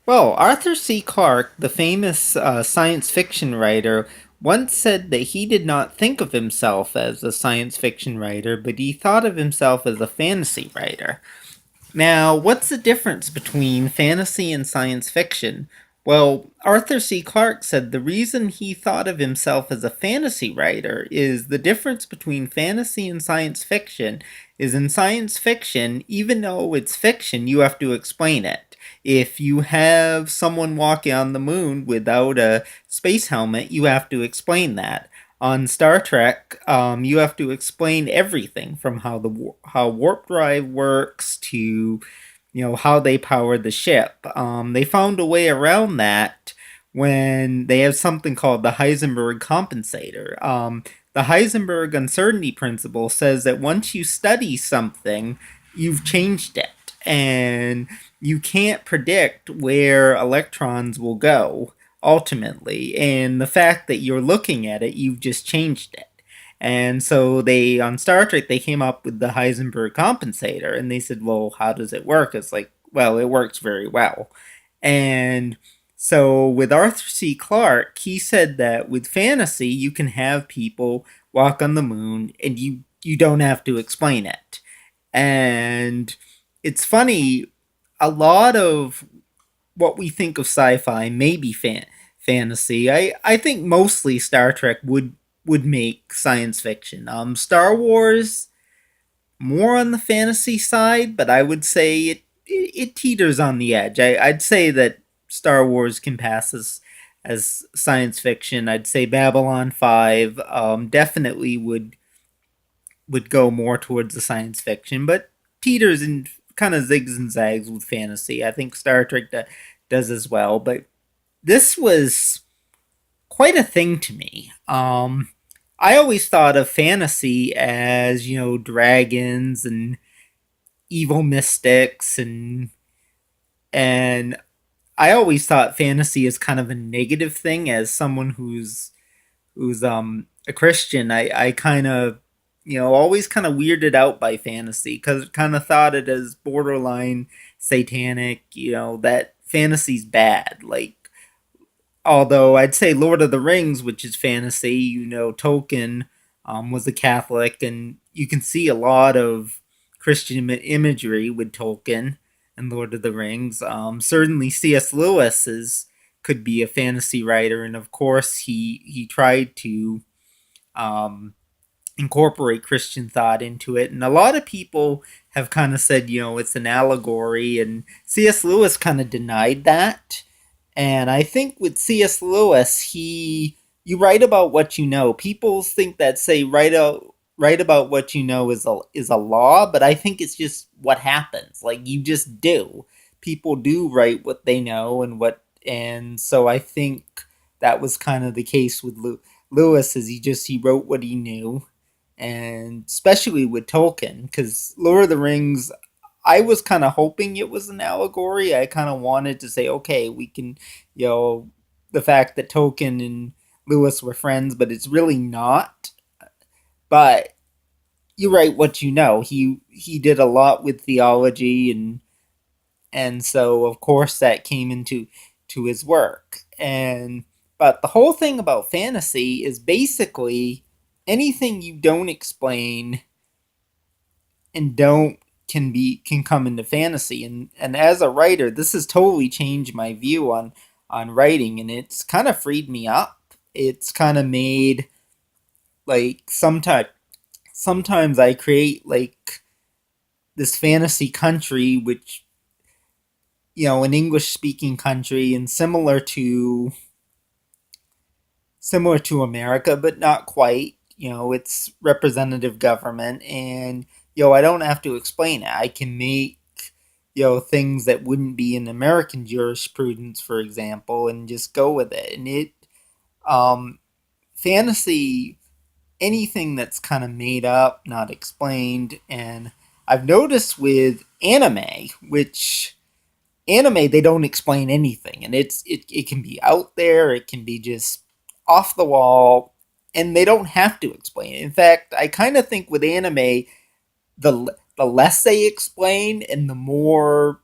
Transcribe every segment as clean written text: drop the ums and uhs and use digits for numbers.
Well, Arthur C. Clarke, the famous science fiction writer, once said that he did not think of himself as a science fiction writer, but he thought of himself as a fantasy writer. Now, what's the difference between fantasy and science fiction? Well, Arthur C. Clarke said the reason he thought of himself as a fantasy writer is the difference between fantasy and science fiction is in science fiction, even though it's fiction, you have to explain it. If you have someone walking on the moon without a space helmet, you have to explain that. On Star Trek, you have to explain everything from how warp drive works to how they power the ship. They found a way around that when they have something called the Heisenberg compensator. The Heisenberg uncertainty principle says that once you study something, you've changed it, and you can't predict where electrons will go ultimately. And the fact that you're looking at it, you've just changed it. And so they on Star Trek they came up with the Heisenberg compensator, and they said, "Well, how does it work?" It's like, well, it works very well. And so with Arthur C. Clarke, he said that with fantasy you can have people walk on the moon, and you don't have to explain it. And it's funny, a lot of what we think of sci-fi may be fantasy. I think mostly Star Trek would make science fiction. Star Wars more on the fantasy side, but I would say it teeters on the edge. I'd say that Star Wars can pass as science fiction. I'd say Babylon 5 definitely would go more towards the science fiction, but teeters and kind of zigs and zags with fantasy. I think Star Trek does as well, but this was quite a thing to me. I always thought of fantasy as dragons and evil mystics, and I always thought fantasy is kind of a negative thing. As someone who's a Christian, I kind of always kind of weirded out by fantasy because kind of thought it as borderline satanic. That fantasy's bad. Like, although I'd say Lord of the Rings, which is fantasy, Tolkien was a Catholic, and you can see a lot of Christian imagery with Tolkien and Lord of the Rings. Certainly, C.S. Lewis could be a fantasy writer, and of course, he tried to um, incorporate Christian thought into it. And a lot of people have kind of said, it's an allegory, and C.S. Lewis kind of denied that. And I think with C.S. Lewis, you write about what you know. People think that say write about what you know is a law, but I think it's just what happens. Like, you just do. People do write what they know, and so I think that was kind of the case with Lewis. Is he wrote what he knew, and especially with Tolkien, because Lord of the Rings, I was kind of hoping it was an allegory. I kind of wanted to say, okay, we can, you know, the fact that Tolkien and Lewis were friends, but it's really not. But you write what you know. He did a lot with theology, and so of course that came into to his work. And but the whole thing about fantasy is basically anything you don't explain and don't can come into fantasy. And as a writer, this has totally changed my view on writing, and it's kind of freed me up. It's kind of made like sometimes I create like this fantasy country, which an English speaking country, and similar to America, but not quite. It's representative government, and I don't have to explain it. I can make things that wouldn't be in American jurisprudence, for example, and just go with it. And um, fantasy, anything that's kind of made up, not explained, and I've noticed with anime, which anime they don't explain anything, and it can be out there, it can be just off the wall, and they don't have to explain it. In fact, I kind of think with anime, the less they explain and the more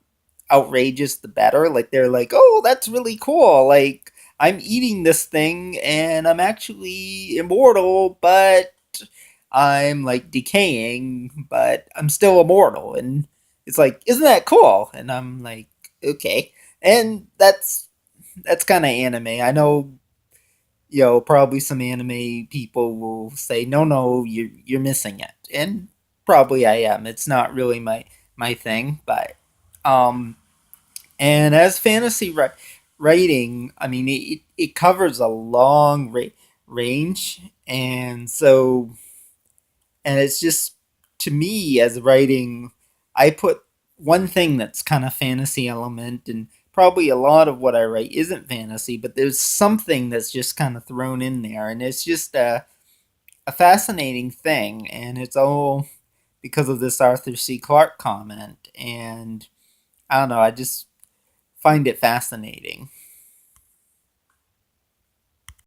outrageous, the better. Like they're like, "Oh, that's really cool. Like I'm eating this thing and I'm actually immortal, but I'm like decaying, but I'm still immortal." And it's like, "Isn't that cool?" And I'm like, "Okay." And that's kind of anime. I know, probably some anime people will say, "No, no, you're missing it," and probably I am. It's not really my thing, but um, and as writing, I mean, it covers a long range, and so and it's just, to me, as writing, I put one thing that's kind of fantasy element, and probably a lot of what I write isn't fantasy, but there's something that's just kind of thrown in there, and it's just a fascinating thing, and it's all because of this Arthur C. Clarke comment. And I don't know, I just find it fascinating.